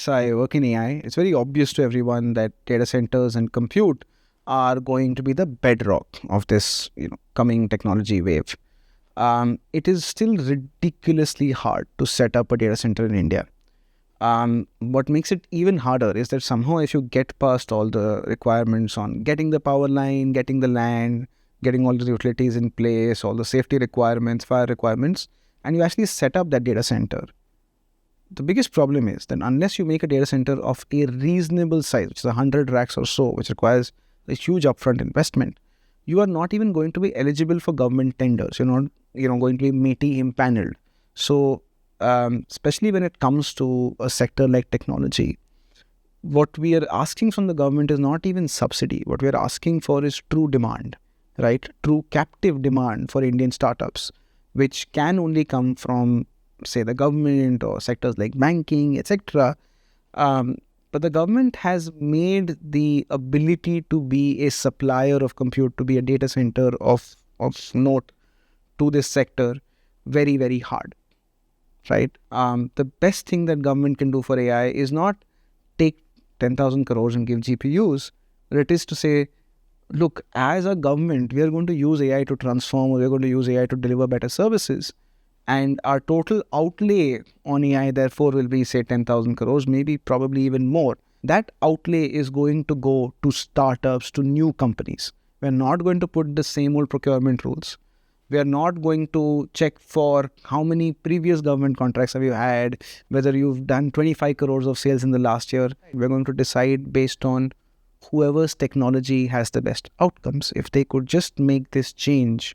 yes, I work in AI. It's very obvious to everyone that data centers and compute are going to be the bedrock of this, coming technology wave. It is still ridiculously hard to set up a data center in India. What makes it even harder is that somehow if you get past all the requirements on getting the power line, getting the land, getting all the utilities in place, all the safety requirements, fire requirements, and you actually set up that data center, the biggest problem is that unless you make a data center of a reasonable size, which is 100 racks or so, which requires a huge upfront investment, you are not even going to be eligible for government tenders. You're not, going to be MITI impaneled. So, especially when it comes to a sector like technology, what we are asking from the government is not even subsidy. What we are asking for is true demand, right? True captive demand for Indian startups, which can only come from, say, the government or sectors like banking, etc. But the government has made the ability to be a supplier of compute, to be a data center of note to this sector very, very hard, right? The best thing that government can do for AI is not take 10,000 crores and give GPUs, but it is to say, look, as a government, we are going to use AI to transform, or we are going to use AI to deliver better services. And our total outlay on AI, therefore, will be, say, 10,000 crores, maybe probably even more. That outlay is going to go to startups, to new companies. We're not going to put the same old procurement rules. We are not going to check for how many previous government contracts have you had, whether you've done 25 crores of sales in the last year. We're going to decide based on whoever's technology has the best outcomes. If they could just make this change,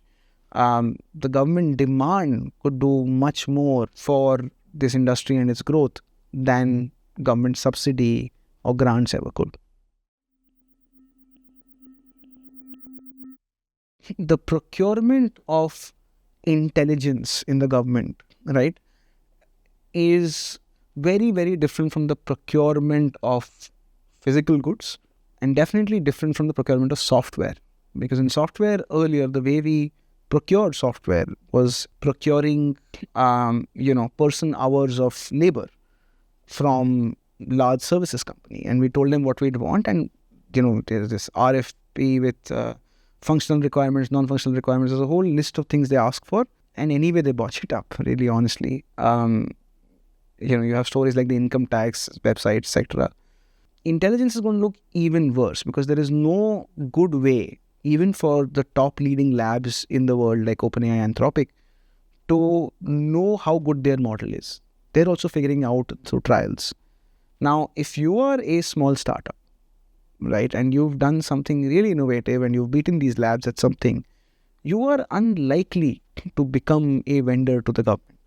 the government demand could do much more for this industry and its growth than government subsidy or grants ever could. The procurement of intelligence in the government, right, is very, very different from the procurement of physical goods, and definitely different from the procurement of software. Because in software earlier, the way we procured software was procuring, person hours of labor from large services company, and we told them what we'd want, and there's this RFP with functional requirements, non-functional requirements. There's a whole list of things they ask for, and anyway they botch it up, really honestly. You have stories like the income tax website, etc. Intelligence is going to look even worse, because there is no good way, even for the top leading labs in the world like OpenAI, Anthropic, to know how good their model is. They're also figuring out through trials. Now, if you are a small startup, right, and you've done something really innovative and you've beaten these labs at something, you are unlikely to become a vendor to the government.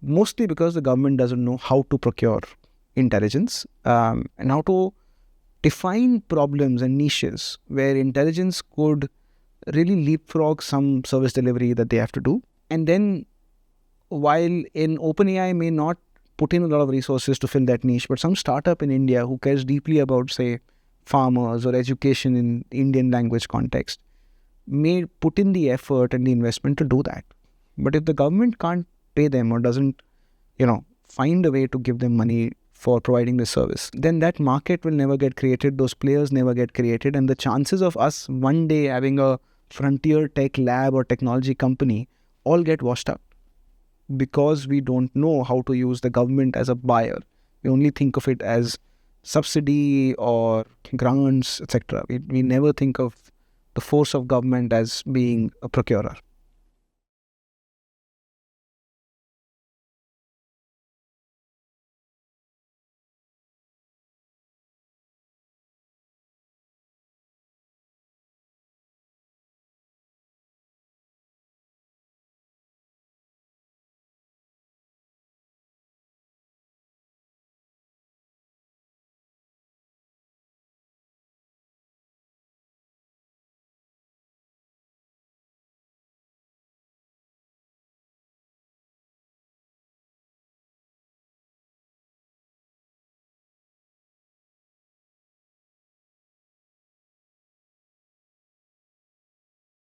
Mostly because the government doesn't know how to procure intelligence and how to define problems and niches where intelligence could really leapfrog some service delivery that they have to do. And then, while in OpenAI may not put in a lot of resources to fill that niche, but some startup in India who cares deeply about, say, farmers or education in Indian language context may put in the effort and the investment to do that. But if the government can't pay them or doesn't, find a way to give them money for providing the service, then that market will never get created, those players never get created, and the chances of us one day having a frontier tech lab or technology company all get washed out, because we don't know how to use the government as a buyer. We only think of it as subsidy or grants, etc. We never think of the force of government as being a procurer.